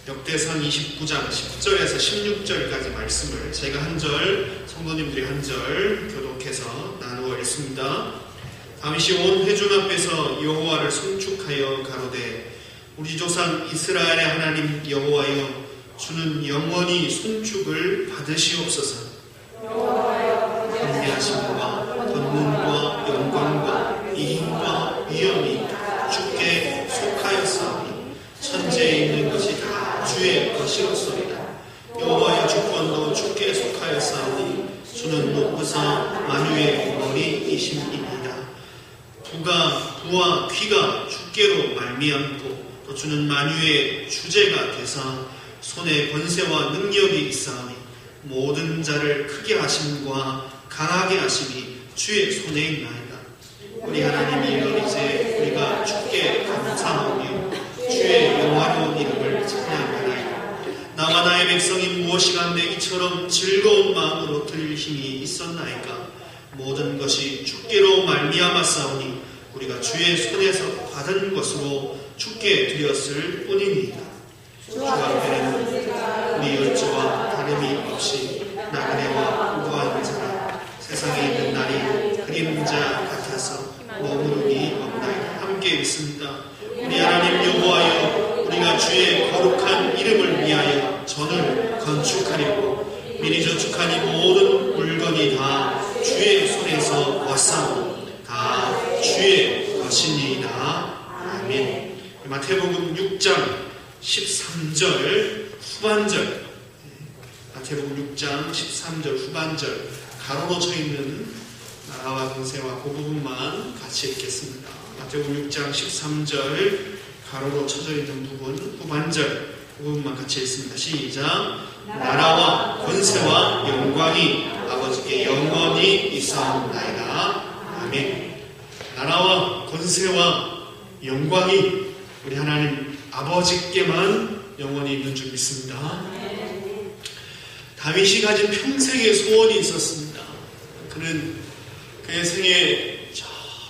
역대상 29장 10절에서 16절까지 말씀을 제가 한 절, 성도님들이 한 절 교독해서 나누어 읽습니다. 다윗이 온 회중 앞에서 여호와를 송축하여 가로되 우리 조상 이스라엘의 하나님 여호와여, 주는 영원히 송축을 받으시옵소서. 권대하심과 권능과 영광과 이힘과 위엄이 주께 속하였사오니 천지에 있는 것이 다 주의 것이었소이다. 여호와의 주권도 주께 속하였사오니 주는 높으사 만유의 머리이심이니이다. 부와 귀가 주께로 말미암고 또 주는 만유의 주제가 되사 손에 권세와 능력이 있사오니 모든 자를 크게 하심과 강하게 하심이 주의 손에 있나이다. 우리 하나님 이르리제 우리가 주께 감사하며 주의 영화로운 이름을 찬양하나이다. 나와 나의 백성이 무엇이간데 이처럼 즐거운 마음으로 드릴 힘이 있었나이까. 모든 것이 주께로 말미암았사오니 우리가 주의 손에서 받은 것으로 주께 드렸을 뿐이니이다. 주 앞에는 우리 열조와 다름이 없이 나그네와 무고한 자라. 세상에 있는 날이 그림자 같아서 머무르기 없나이다. 함께 읽습니다. 우리 하나님 여호와여, 우리가 주의 거룩한 이름을 위하여 전을 건축하려고 미리 저축한 이 모든 물건이 다 주의 손에서 왔사오니 다 주의 것이니이다. 아멘. 마태복음 6장 13절 후반절, 마태복음 6장 13절 후반절 가로로 쳐있는 나라와 권세와 그 부분만 같이 읽겠습니다. 마태복음 6장 13절 가로로 쳐져 있는 부분 후반절 그 부분만 같이 읽습니다. 시작. 나라와 권세와 영광이 아버지께 영원히 있사옵나이다. 아멘. 나라와 권세와 영광이 우리 하나님 아버지께만 영원히 있는 줄 믿습니다. 다윗이 가진 평생의 소원이 있었습니다. 그는 그의 생에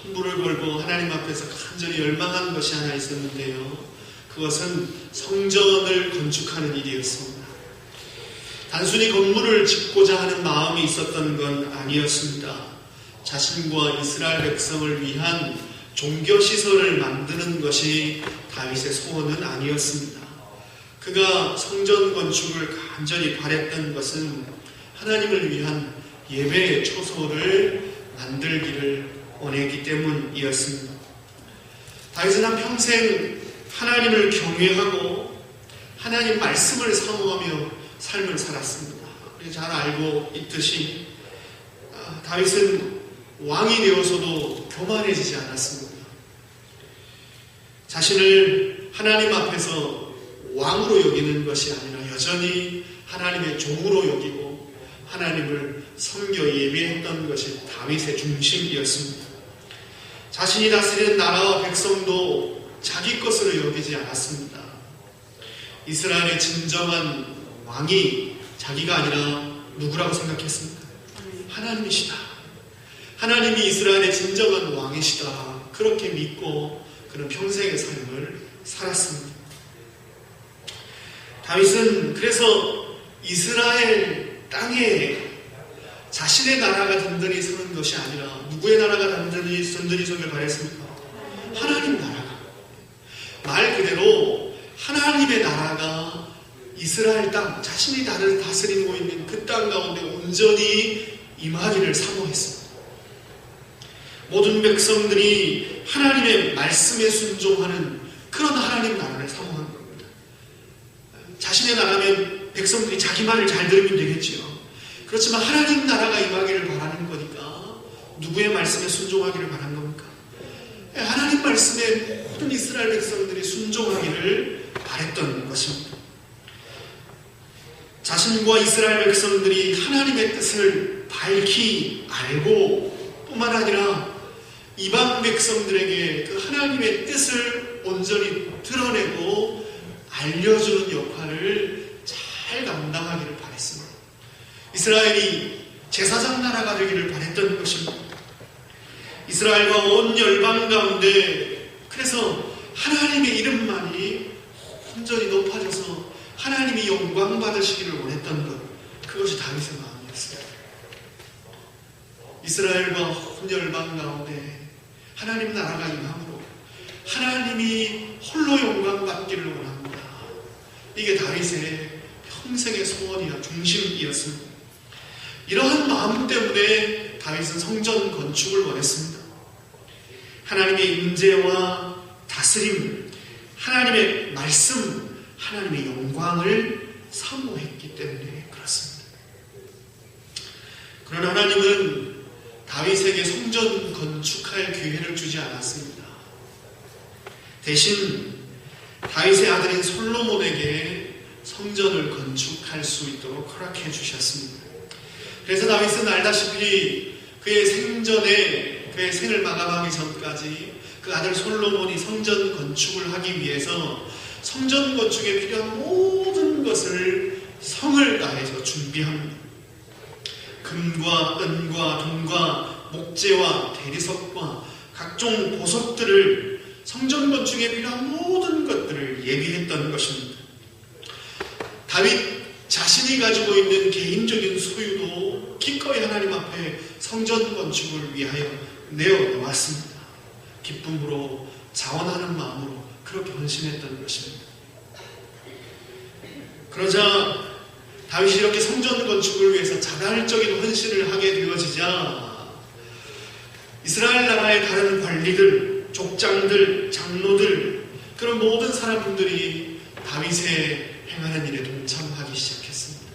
전부를 걸고 하나님 앞에서 간절히 열망하는 것이 하나 있었는데요. 그것은 성전을 건축하는 일이었습니다. 단순히 건물을 짓고자 하는 마음이 있었던 건 아니었습니다. 자신과 이스라엘 백성을 위한 종교시설을 만드는 것이 다윗의 소원은 아니었습니다. 그가 성전 건축을 간절히 바랬던 것은 하나님을 위한 예배의 초소를 만들기를 원했기 때문이었습니다. 다윗은 한평생 하나님을 경외하고 하나님 말씀을 사모하며 삶을 살았습니다. 우리 잘 알고 있듯이 다윗은 왕이 되어서도 교만해지지 않았습니다. 자신을 하나님 앞에서 왕으로 여기는 것이 아니라 여전히 하나님의 종으로 여기고 하나님을 섬겨 예배했던 것이 다윗의 중심이었습니다. 자신이 다스리는 나라와 백성도 자기 것으로 여기지 않았습니다. 이스라엘의 진정한 왕이 자기가 아니라 누구라고 생각했습니까? 하나님이시다. 하나님이 이스라엘의 진정한 왕이시다. 그렇게 믿고 그는 평생의 삶을 살았습니다. 다윗은 그래서 이스라엘 땅에 자신의 나라가 든든히 서는 것이 아니라 누구의 나라가 든든히 서길 바랬습니까? 하나님 나라가. 말 그대로 하나님의 나라가 이스라엘 땅, 자신이 나를 다스리고 있는 그 땅 가운데 온전히 임하기를 사모했습니다. 모든 백성들이 하나님의 말씀에 순종하는 그런 하나님 나라를 사모한 겁니다. 자신의 나라면 백성들이 자기 말을 잘 들으면 되겠지요. 그렇지만 하나님 나라가 임하기를 바라는 거니까 누구의 말씀에 순종하기를 바란 겁니까? 하나님 말씀에 모든 이스라엘 백성들이 순종하기를 바랬던 것입니다. 자신과 이스라엘 백성들이 하나님의 뜻을 밝히 알고 뿐만 아니라 이방 백성들에게 그 하나님의 뜻을 온전히 드러내고 알려주는 역할을 잘 감당하기를 바랬습니다. 이스라엘이 제사장 나라가 되기를 바랬던 것입니다. 이스라엘과 온 열방 가운데 그래서 하나님의 이름만이 온전히 높아져서 하나님이 영광 받으시기를 원했던 것, 그것이 다윗의 마음이었어요. 이스라엘과 온 열방 가운데 하나님 나라가 임함으로 하나님이 홀로 영광 받기를 원합니다. 이게 다윗의 평생의 소원이야, 중심이었습니다. 이러한 마음 때문에 다윗은 성전 건축을 원했습니다. 하나님의 임재와 다스림, 하나님의 말씀, 하나님의 영광을 사모했기 때문에 그렇습니다. 그러나 하나님은 다윗에게 성전 건축할 기회를 주지 않았습니다. 대신 다윗의 아들인 솔로몬에게 성전을 건축할 수 있도록 허락해 주셨습니다. 그래서 다윗은 알다시피 그의 생전에, 그의 생을 마감하기 전까지 그 아들 솔로몬이 성전 건축을 하기 위해서 성전 건축에 필요한 모든 것을 성을 다해서 준비합니다. 금과 은과 동과 목재와 대리석과 각종 보석들을, 성전 건축에 필요한 모든 것들을 예비했던 것입니다. 다윗 자신이 가지고 있는 개인적인 소유도 기꺼이 하나님 앞에 성전 건축을 위하여 내어놓았습니다. 기쁨으로, 자원하는 마음으로 그렇게 헌신했던 것입니다. 그러자 다윗이 이렇게 성전 건축을 위해서 자발적인 헌신을 하게 되어지자 이스라엘 나라의 다른 관리들, 족장들, 장로들, 그런 모든 사람들이 다윗의 행하는 일에 동참하기 시작했습니다.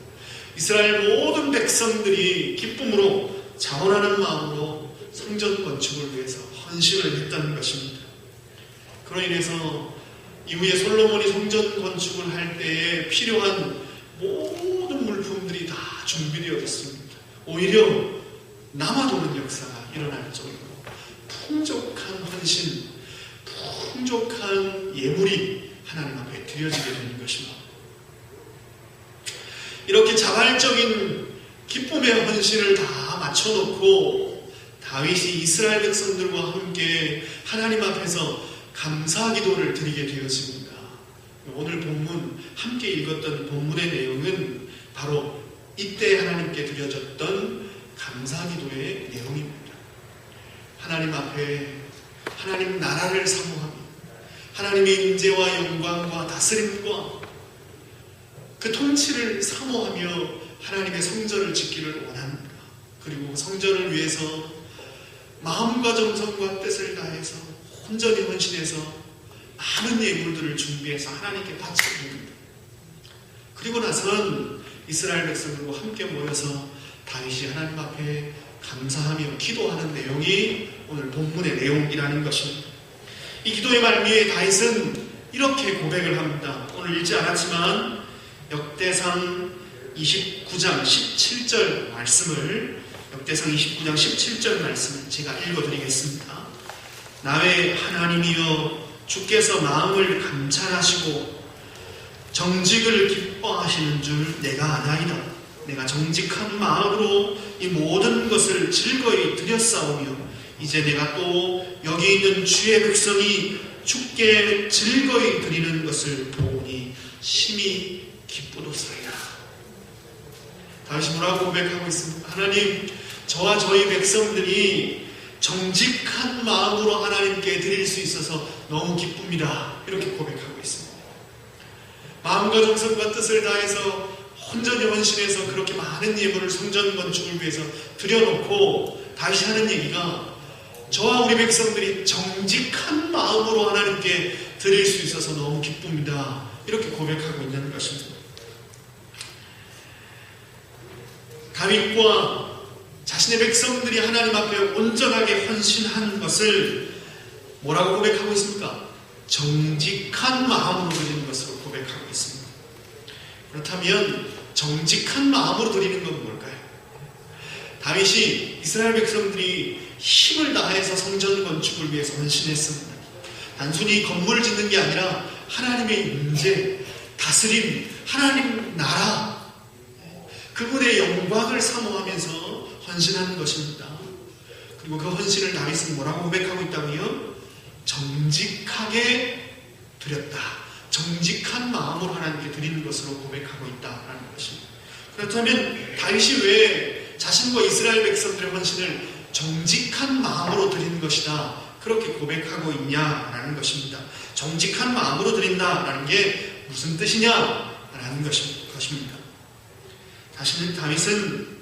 이스라엘 모든 백성들이 기쁨으로, 자원하는 마음으로 성전 건축을 위해서 헌신을 했다는 것입니다. 그로 인해서 이후에 솔로몬이 성전 건축을 할 때에 필요한 모든 물품들이 다 준비되어졌습니다. 오히려 남아도는 역사가 일어날 정도로 풍족한 헌신, 풍족한 예물이 하나님 앞에 드려지게 되는 것입니다. 이렇게 자발적인 기쁨의 헌신을 다 맞춰놓고 다윗이 이스라엘 백성들과 함께 하나님 앞에서 감사 기도를 드리게 되었습니다. 오늘 본문, 함께 읽었던 본문의 내용은 바로 이때 하나님께 드려졌던 감사 기도의 내용입니다. 하나님 앞에 하나님 나라를 사모하며 하나님의 임재와 영광과 다스림과 그 통치를 사모하며 하나님의 성전을 짓기를 원합니다. 그리고 성전을 위해서 마음과 정성과 뜻을 다해서 온전히 헌신해서 많은 예물들을 준비해서 하나님께 바쳐드립니다. 그리고 나서는 이스라엘 백성들과 함께 모여서 다윗이 하나님 앞에 감사하며 기도하는 내용이 오늘 본문의 내용이라는 것입니다. 이 기도의 말미에 다윗은 이렇게 고백을 합니다. 오늘 읽지 않았지만 역대상 29장 17절 말씀을, 역대상 29장 17절 말씀을 제가 읽어드리겠습니다. 나의 하나님이여, 주께서 마음을 감찰하시고 정직을 기뻐하시는 줄 내가 아나이다. 내가 정직한 마음으로 이 모든 것을 즐거이 드렸사오며 이제 내가 또 여기 있는 주의 백성이 주께 즐거이 드리는 것을 보니 심히 기쁘도소이다. 다시 뭐라고 고백하고 있습니까? 하나님, 저와 저희 백성들이 정직한 마음으로 하나님께 드릴 수 있어서 너무 기쁩니다. 이렇게 고백하고 있습니다. 마음과 정성과 뜻을 다해서 온전히 헌신해서 그렇게 많은 예물을 성전 건축을 위해서 드려놓고 다시 하는 얘기가, 저와 우리 백성들이 정직한 마음으로 하나님께 드릴 수 있어서 너무 기쁩니다. 이렇게 고백하고 있는 것입니다. 다윗과 자신의 백성들이 하나님 앞에 온전하게 헌신한 것을 뭐라고 고백하고 있습니까? 정직한 마음으로 드리는 것으로 고백하고 있습니다. 그렇다면 정직한 마음으로 드리는 건 뭘까요? 다윗이 이스라엘 백성들이 힘을 다해서 성전 건축을 위해서 헌신했습니다. 단순히 건물을 짓는 게 아니라 하나님의 임재, 다스림, 하나님 나라, 그분의 영광을 사모하면서 헌신하는 것입니다. 그리고 그 헌신을 다윗은 뭐라고 고백하고 있다고요? 정직하게 드렸다. 정직한 마음으로 하나님께 드리는 것으로 고백하고 있다라는 것입니다. 그렇다면 다윗이 왜 자신과 이스라엘 백성들의 헌신을 정직한 마음으로 드리는 것이다 그렇게 고백하고 있냐라는 것입니다. 정직한 마음으로 드린다라는 게 무슨 뜻이냐라는 것입니다. 다윗은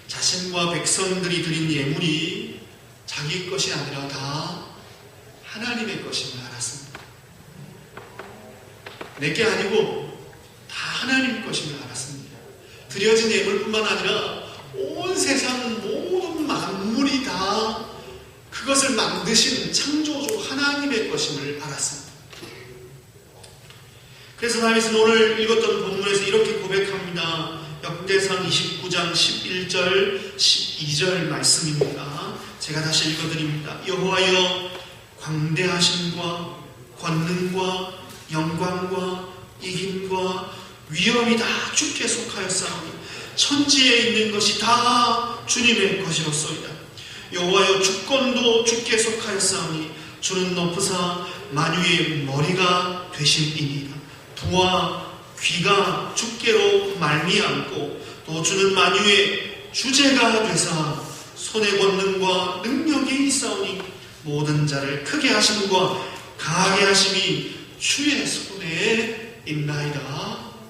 자신과 백성들이 드린 예물이 자기 것이 아니라 다 하나님의 것임을 알았습니다. 내게 아니고 다 하나님 것임을 알았습니다. 드려진 예물뿐만 아니라 온 세상 모든 만물이 다 그것을 만드신 창조주 하나님의 것임을 알았습니다. 그래서 다윗은 오늘 읽었던 본문에서 이렇게 고백합니다. 역대상 29장 11절 12절 말씀입니다. 제가 다시 읽어드립니다. 여호와여 광대하심과 권능과 영광과 이김과 위엄이 다 주께 속하였사오니 천지에 있는 것이 다 주님의 것이로소이다. 여호와여 주권도 주께 속하였사오니 주는 높으사 만유의 머리가 되심이니이다. 부와 귀가 주께로 말미암고 또 주는 만유의 주제가 되사 손의 권능과 능력이 있사오니 모든 자를 크게 하심과 강하게 하심이 주의 손에 있나이다.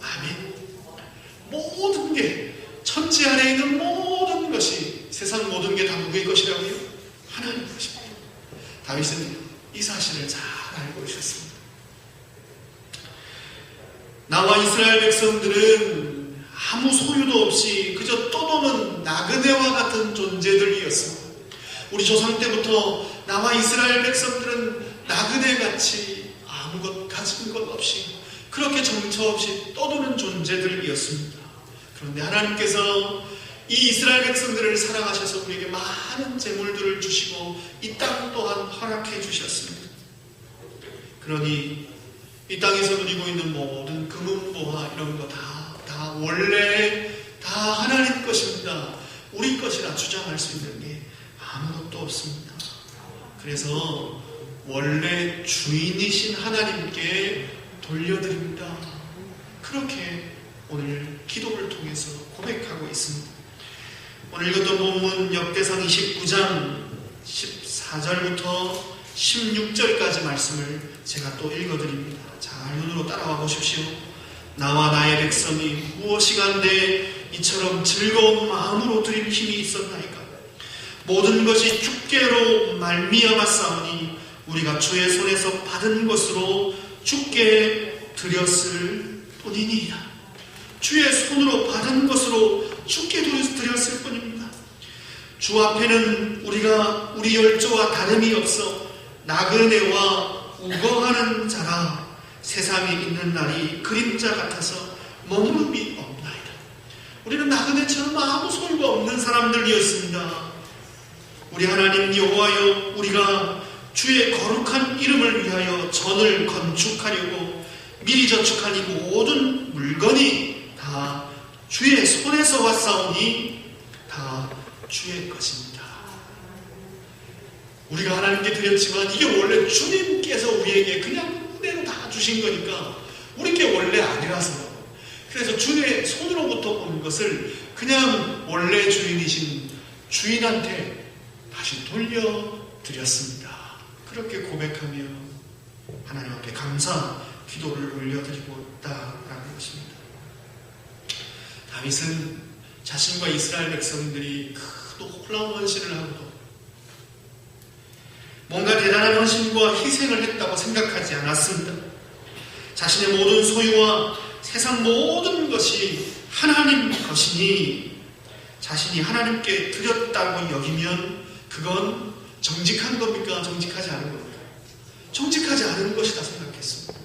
아멘. 모든 게 천지 안에 있는 모든 것이 세상 모든 게 다 누구의 것이라고요? 하나님의 것입니다. 다윗은 이 사실을 잘 알고 있었습니다. 나와 이스라엘 백성들은 아무 소유도 없이 그저 떠도는 나그네와 같은 존재들이었습니다. 우리 조상 때부터 나와 이스라엘 백성들은 나그네같이 아무것 가진 것 없이 그렇게 정처 없이 떠도는 존재들이었습니다. 그런데 하나님께서 이 이스라엘 백성들을 사랑하셔서 우리에게 많은 재물들을 주시고 이 땅 또한 허락해 주셨습니다. 그러니 이 땅에서 누리고 있는 모든 금은보화 이런 거 다 원래 다 하나님 것입니다. 우리 것이라 주장할 수 있는 게 아무것도 없습니다. 그래서 원래 주인이신 하나님께 돌려드립니다. 그렇게 오늘 기도를 통해서 고백하고 있습니다. 오늘 읽었던 본문 역대상 29장 14절부터 16절까지 말씀을 제가 또 읽어드립니다. 잘 눈으로 따라와 보십시오. 나와 나의 백성이 무엇이간데 이처럼 즐거운 마음으로 드릴 힘이 있었나이까. 모든 것이 주께로 말미암았사오니 우리가 주의 손에서 받은 것으로 주께 드렸을 뿐이니이다. 주의 손으로 받은 것으로 주께 드렸을 뿐입니다. 주 앞에는 우리가 우리 열조와 다름이 없어 나그네와 우거하는 자라. 세상에 있는 날이 그림자 같아서 머무름이 없나이다. 우리는 나그네처럼 아무 소유가 없는 사람들이었습니다. 우리 하나님 여호와여, 우리가 주의 거룩한 이름을 위하여 전을 건축하려고 미리 저축한 이 모든 물건이 다 주의 손에서 왔사오니 다 주의 것입니다. 우리가 하나님께 드렸지만 이게 원래 주님께서 우리에게 그냥 그대로 다 주신 거니까 우리게 원래 아니라서, 그래서 주의 손으로부터 온 것을 그냥 원래 주인이신 주인한테 다시 돌려드렸습니다. 그렇게 고백하며 하나님 앞에 감사 기도를 올려드리고 있다라는 것입니다. 다윗은 자신과 이스라엘 백성들이 놀라운 헌신을 하고도 뭔가 대단한 헌신과 희생을 했다고 생각하지 않았습니다. 자신의 모든 소유와 세상 모든 것이 하나님 것이니 자신이 하나님께 드렸다고 여기면 그건 정직한 겁니까? 정직하지 않은 겁니까? 정직하지 않은 것이다 생각했습니다.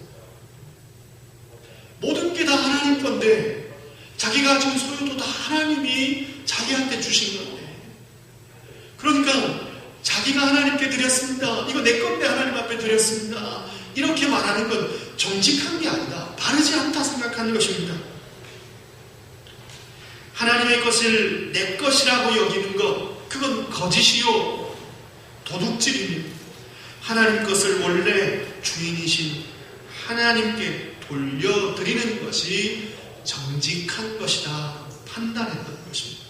모든 게 다 하나님 건데 자기가 가진 소유도 다 하나님이 자기한테 주신 건데, 그러니까 자기가 하나님께 드렸습니다. 이거 내 건데 하나님 앞에 드렸습니다. 이렇게 말하는 건 정직한 게 아니다. 바르지 않다 생각하는 것입니다. 하나님의 것을 내 것이라고 여기는 것, 그건 거짓이요 도둑질입니다. 하나님 것을 원래 주인이신 하나님께 돌려드리는 드리는 것이 정직한 것이다 판단했던 것입니다.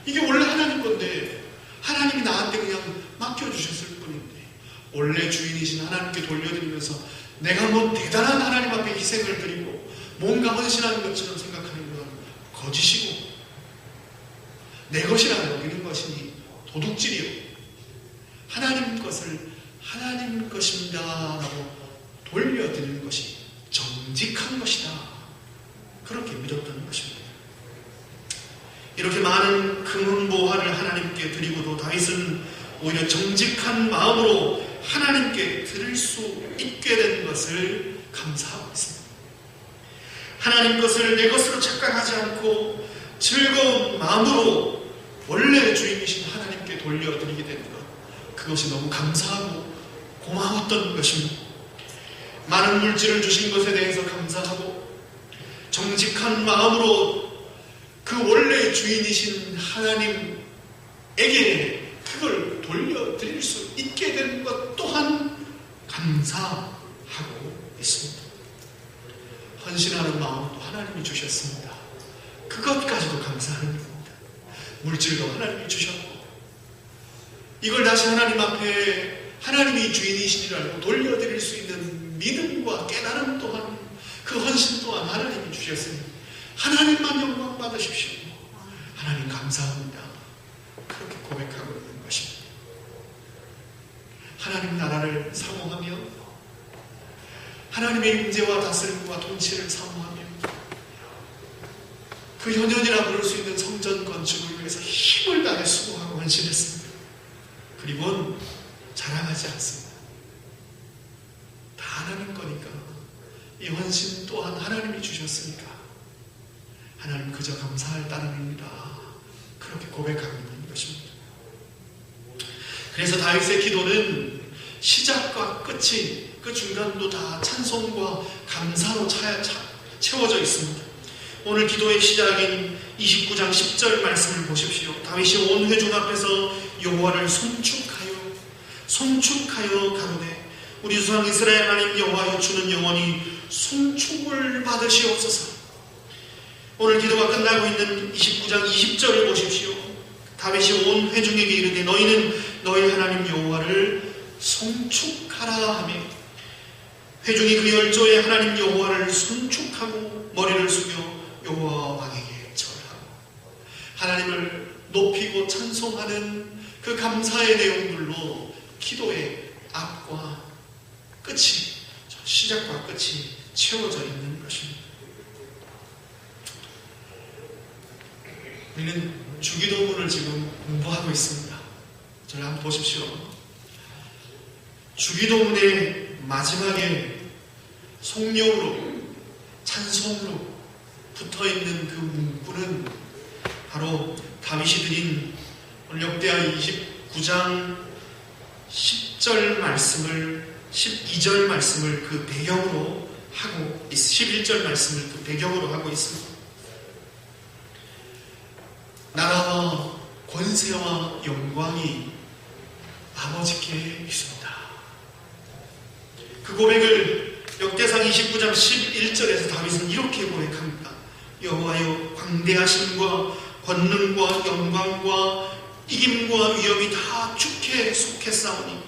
이게 원래 하나님 건데 하나님이 나한테 그냥 맡겨주셨을 뿐인데 원래 주인이신 하나님께 돌려드리면서 내가 뭐 대단한 하나님 앞에 희생을 드리고 뭔가 헌신하는 것처럼 생각하는 건 거짓이고 내 것이라 여기는 것이니 도둑질이요. 하나님 것을 하나님 것입니다 라고 돌려드리는 것이 정직한 것이다. 그렇게 믿었던 것입니다. 이렇게 많은 금은보화를 하나님께 드리고도 다윗은 오히려 정직한 마음으로 하나님께 드릴 수 있게 된 것을 감사하고 있습니다. 하나님 것을 내 것으로 착각하지 않고 즐거운 마음으로 원래 주인이신 하나님께 돌려드리게 된 것, 그것이 너무 감사하고 고마웠던 것입니다. 많은 물질을 주신 것에 대해서 감사하고 정직한 마음으로 그 원래 주인이신 하나님에게 그걸 돌려드릴 수 있게 된 것 또한 감사하고 있습니다. 헌신하는 마음도 하나님이 주셨습니다. 그것까지도 감사하는 겁니다. 물질도 하나님이 주셨고 이걸 다시 하나님 앞에 하나님이 주인이신 줄 알고 돌려드릴 수 있는 믿음과 깨달음 또한 그 헌신 또한 하나님이 주셨으니 하나님만 영광 받으십시오. 하나님 감사합니다. 그렇게 고백하고 있는 것입니다. 하나님 나라를 사모하며 하나님의 임재와 다스림과 통치를 사모하며 그 현현이라 부를 수 있는 성전 건축을 위해서 힘을 다해 수고하고 헌신했습니다. 그리고는 자랑하지 않습니다. 다 하나님 거니까 이 헌신 또한 하나님이 주셨으니까 하나님 그저 감사할 따름입니다. 그렇게 고백하고 있는 것입니다. 그래서 다윗의 기도는 시작과 끝이 그 중간도 다 찬송과 감사로 채워져 있습니다. 오늘 기도의 시작인 29장 10절 말씀을 보십시오. 다윗이 온 회중 앞에서 여호와를 송축하여 가로되 우리 조상 이스라엘 하나님 여호와여 주는 영원히 송축을 받으시옵소서. 오늘 기도가 끝나고 있는 29장 20절을 보십시오. 다윗이 온 회중에게 이르되 너희는 너희 하나님 여호와를 송축하라 하며 회중이 그 열조의 하나님 여호와를 송축하고 머리를 숙여 여호와 왕에게 절하고 하나님을 높이고 찬송하는 그 감사의 내용들로 기도의 앞과 끝이 시작과 끝이 채워져 있는 것입니다. 우리는 주기도문을 지금 공부하고 있습니다. 저를 한번 보십시오. 주기도문의 마지막에 송영으로 찬송으로 붙어있는 그 문구는 바로 다윗이 드린 역대하 29장 10절 말씀을 12절 말씀을 그 배경으로 하고 11절 말씀을 그 배경으로 하고 있습니다. 나라와 권세와 영광이 아버지께 있습니다. 그 고백을 역대상 29장 11절에서 다윗은 이렇게 고백합니다. 여호와여 광대하심과 권능과 영광과 이김과 위엄이 다 주께 속했사오니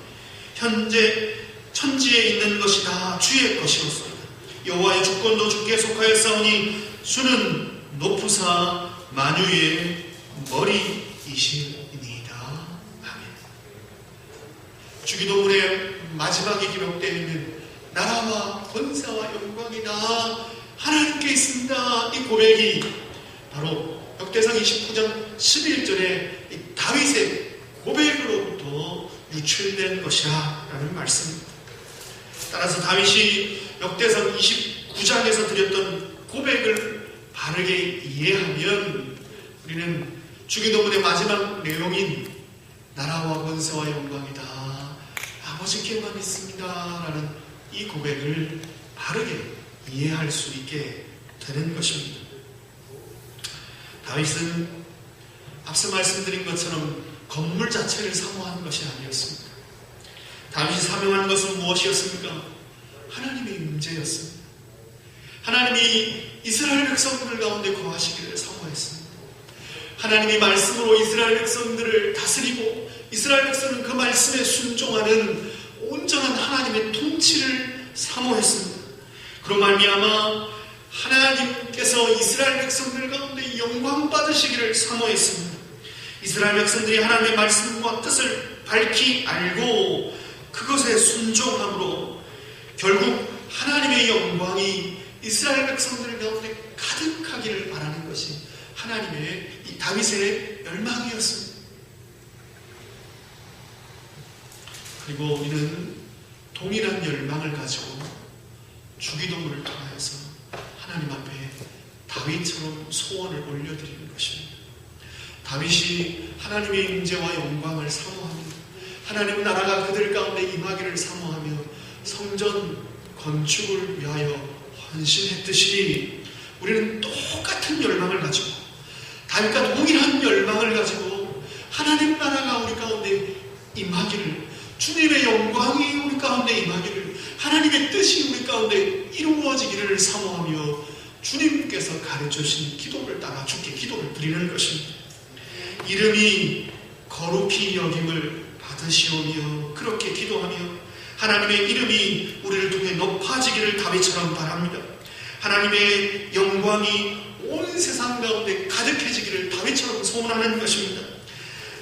현재 천지에 있는 것이 다 주의 것이었소이다. 여호와의 주권도 주께 속하였사오니 주는 높으사 만유의 머리이시니이다. 아멘. 주기도문의 마지막에 기록되어 있는 나라와 권세와 영광이 다 하나님께 있습니다. 이 고백이 바로 역대상 29장 11절의 다윗의 고백으로부터 유출된 것이라 라는 말씀입니다. 따라서 다윗이 역대상 29장에서 드렸던 고백을 바르게 이해하면 우리는 주기도문의 마지막 내용인 나라와 권세와 영광이 다 아버지께만 있습니다 라는 이 고백을 바르게 이해할 수 있게 되는 것입니다. 다윗은 앞서 말씀드린 것처럼 건물 자체를 사모한 것이 아니었습니다. 다윗이 사명한 것은 무엇이었습니까? 하나님의 임재였습니다. 하나님이 이스라엘 백성들 가운데 거하시기를 사모했습니다. 하나님이 말씀으로 이스라엘 백성들을 다스리고 이스라엘 백성은 그 말씀에 순종하는 온전한 하나님의 통치를 사모했습니다. 그로 말미암아 하나님께서 이스라엘 백성들 가운데 영광 받으시기를 사모했습니다. 이스라엘 백성들이 하나님의 말씀과 뜻을 밝히 알고 그것에 순종함으로 결국 하나님의 영광이 이스라엘 백성들 가운데 가득하기를 바라는 것이 하나님의 이 다윗의 열망이었습니다. 그리고 우리는 동일한 열망을 가지고 주기도문을 통하여서 하나님 앞에 다윗처럼 소원을 올려드리는 것입니다. 다윗이 하나님의 임재와 영광을 사모하며 하나님 나라가 그들 가운데 임하기를 사모하며 성전 건축을 위하여 헌신했듯이 우리는 똑같은 열망을 가지고 다윗과 동일한 열망을 가지고 하나님 나라가 우리 가운데 임하기를, 주님의 영광이 우리 가운데 임하기를, 하나님의 뜻이 우리 가운데 이루어지기를 사모하며 주님께서 가르쳐주신 기도를 따라 주께 기도를 드리는 것입니다. 이름이 거룩히 여김을 받으시오며 그렇게 기도하며 하나님의 이름이 우리를 통해 높아지기를 다윗처럼 바랍니다. 하나님의 영광이 온 세상 가운데 가득해지기를 다윗처럼 소원하는 것입니다.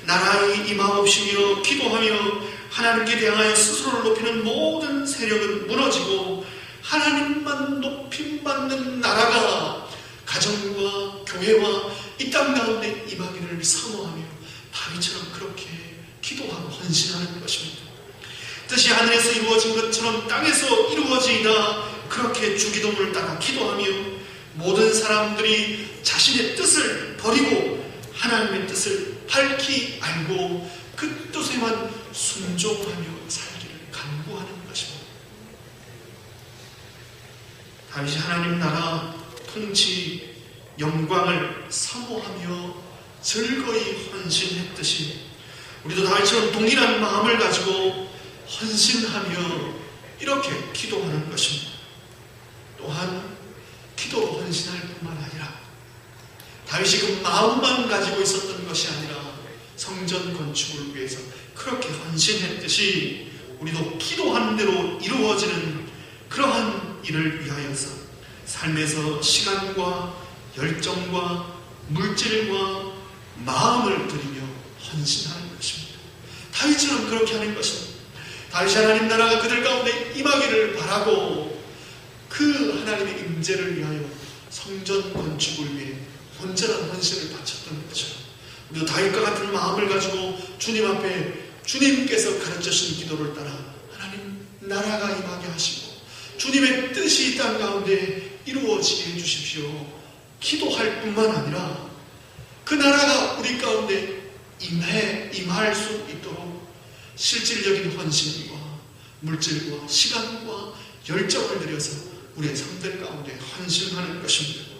나라의 임하옵시며 기도하며 하나님께 대하여 스스로를 높이는 모든 세력은 무너지고 하나님만 높임받는 나라가 가정과 교회와 이 땅 가운데 임하기를 사모하며 다윗처럼 그렇게 기도하고 헌신하는 것입니다. 뜻이 하늘에서 이루어진 것처럼 땅에서 이루어지이다. 그렇게 주기도문을 따라 기도하며 모든 사람들이 자신의 뜻을 버리고 하나님의 뜻을 밝히 알고 그 뜻에만 순종하며 살기를 간구하는 것입니다. 다윗이 하나님 나라 통치 영광을 사모하며 즐거이 헌신했듯이 우리도 다윗처럼 동일한 마음을 가지고 헌신하며 이렇게 기도하는 것입니다. 또한 기도로 헌신할 뿐만 아니라 다윗이 그 마음만 가지고 있었던 것이 아니라 성전 건축을 위해서 그렇게 헌신했듯이 우리도 기도하는 대로 이루어지는 그러한 일을 위하여서 삶에서 시간과 열정과 물질과 마음을 들이며 헌신하는 것입니다. 다윗처럼 그렇게 하는 것입니다. 다윗이 하나님 나라가 그들 가운데 임하기를 바라고 그 하나님의 임재를 위하여 성전 건축을 위해 온전한 헌신을 바쳤던 것처럼 우리도 다윗과 같은 마음을 가지고 주님 앞에 주님께서 가르쳐주신 기도를 따라 하나님 나라가 임하게 하시고 주님의 뜻이 이 땅 가운데 이루어지게 해주십시오. 기도할 뿐만 아니라 그 나라가 우리 가운데 임할 수 있도록 실질적인 헌신과 물질과 시간과 열정을 들여서 우리의 삶들 가운데 헌신하는 것입니다.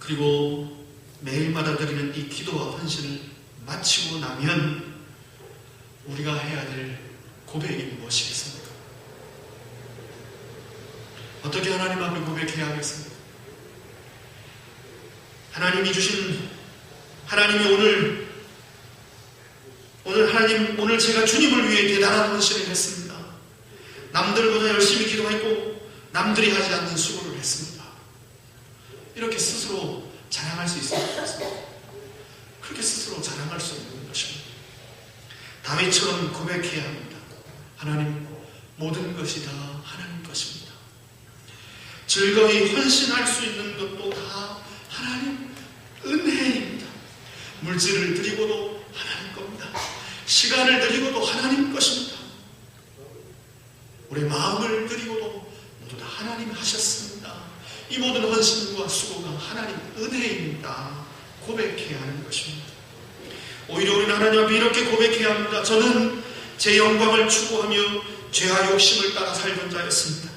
그리고 매일마다 드리는 이 기도와 헌신을 마치고 나면 우리가 해야 될 고백이 무엇이겠습니까? 어떻게 하나님 앞에 고백해야 하겠습니까? 하나님이 주신 하나님이 오늘 제가 주님을 위해 대단한 헌신을 했습니다. 남들보다 열심히 기도했고 남들이 하지 않는 수고를 했습니다. 이렇게 스스로 자랑할 수 있을 것 같습니다. 그렇게 스스로 자랑할 수 없는 것입니다. 다윗처럼 고백해야 합니다. 하나님, 모든 것이 다 하나님 것입니다. 즐거이 헌신할 수 있는 것도 다 하나님 은혜입니다. 물질을 드리고도 하나님 겁니다. 시간을 드리고도 하나님 것입니다. 우리 마음을 드리고도 모두 다 하나님 하셨습니다. 이 모든 헌신과 수고가 하나님 은혜입니다. 고백해야 하는 것입니다. 오히려 우리는 하나님 앞에 이렇게 고백해야 합니다. 저는 제 영광을 추구하며 죄와 욕심을 따라 살던 자였습니다.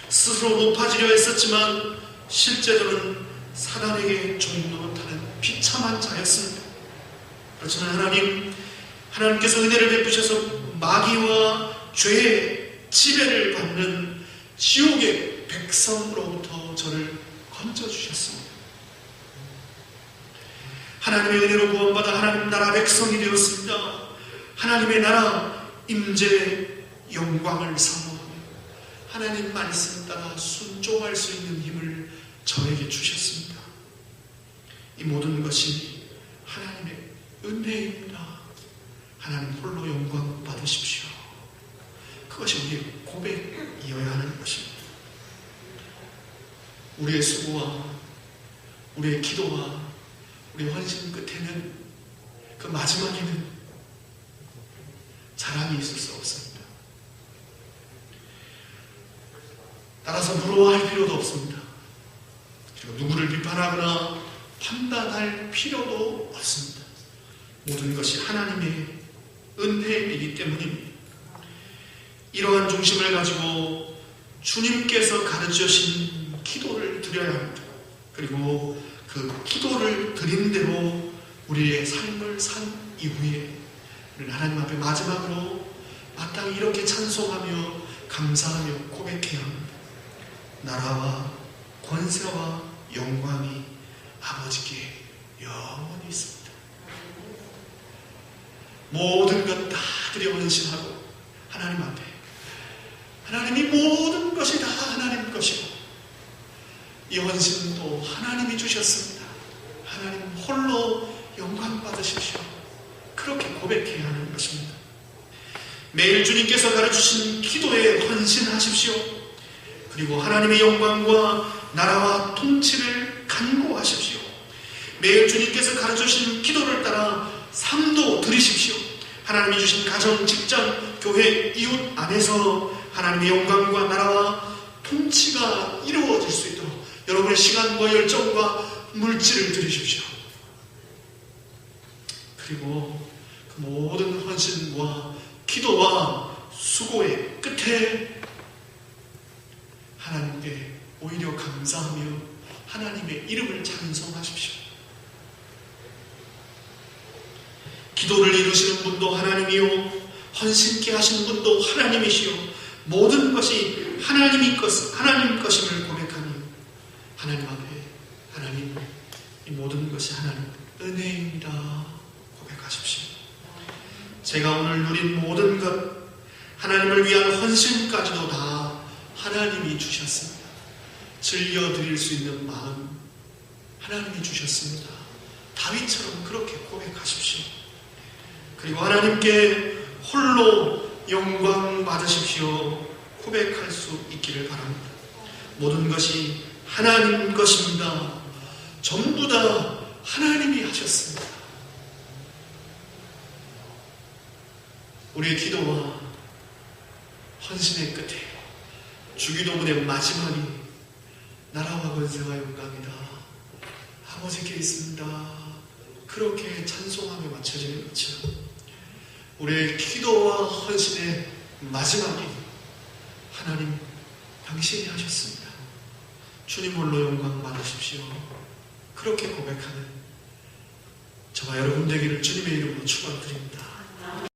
스스로 높아지려 했었지만 실제로는 사단에게 종노릇하는 비참한 자였습니다. 그렇지만 하나님께서 은혜를 베푸셔서 마귀와 죄의 지배를 받는 지옥의 백성으로부터 저를 건져주셨습니다. 하나님의 은혜로 구원받아 하나님 나라 백성이 되었습니다. 하나님의 나라 임재 영광을 사모하며 하나님 말씀 따라 순종할 수 있는 힘을 저에게 주셨습니다. 이 모든 것이 하나님의 은혜입니다. 하나님 홀로 영광 받으십시오. 그것이 우리의 고백이어야 하는 것입니다. 우리의 수고와 우리의 기도와 우리의 헌신 끝에는, 그 마지막에는 자랑이 있을 수 없습니다. 따라서 부러워할 필요도 없습니다. 그리고 누구를 비판하거나 판단할 필요도 없습니다. 모든 것이 하나님의 은혜이기 때문입니다. 이러한 중심을 가지고 주님께서 가르쳐주신 기도를 드려야 합니다. 그리고 그 기도를 드린 대로 우리의 삶을 산 이후에 하나님 앞에 마지막으로 마땅히 이렇게 찬송하며 감사하며 고백해야 합니다. 나라와 권세와 영광이 아버지께 영원히 있습니다. 모든 것 다 드려 헌신하고 하나님 앞에, 하나님이 모든 것이 다 하나님 것이고 이 헌신도 하나님이 주셨습니다. 하나님 홀로 영광 받으십시오. 그렇게 고백해야 하는 것입니다. 매일 주님께서 가르치신 기도에 헌신하십시오. 그리고 하나님의 영광과 나라와 통치를 간구하십시오. 매일 주님께서 가르쳐주신 기도를 따라 삶도 들이십시오. 하나님이 주신 가정, 직장, 교회, 이웃 안에서 하나님의 영광과 나라와 통치가 이루어질 수 있도록 여러분의 시간과 열정과 물질을 드리십시오. 그리고 그 모든 헌신과 기도와 수고의 끝에 하나님께 오히려 감사하며 하나님의 이름을 찬송하십시오. 기도를 이루시는 분도 하나님이요, 헌신케 하시는 분도 하나님이시요, 모든 것이 하나님 것임을 고백하니 하나님 앞에, 하나님, 이 모든 것이 하나님 은혜입니다 고백하십시오. 제가 오늘 누린 모든 것, 하나님을 위한 헌신까지도 다 하나님이 주셨습니다. 즐겨드릴 수 있는 마음 하나님이 주셨습니다. 다윗처럼 그렇게 고백하십시오. 그리고 하나님께 홀로 영광 받으십시오 고백할 수 있기를 바랍니다. 모든 것이 하나님 것입니다. 전부 다 하나님이 하셨습니다. 우리의 기도와 헌신의 끝에, 주기도문의 마지막이 나라와 권세와 영광이다 아버지께 있습니다 그렇게 찬송하며 맞춰지는 것처럼 우리의 기도와 헌신의 마지막이 하나님 당신이 하셨습니다. 주님 홀로 영광 받으십시오. 그렇게 고백하는 저와 여러분 되기를 주님의 이름으로 축원드립니다.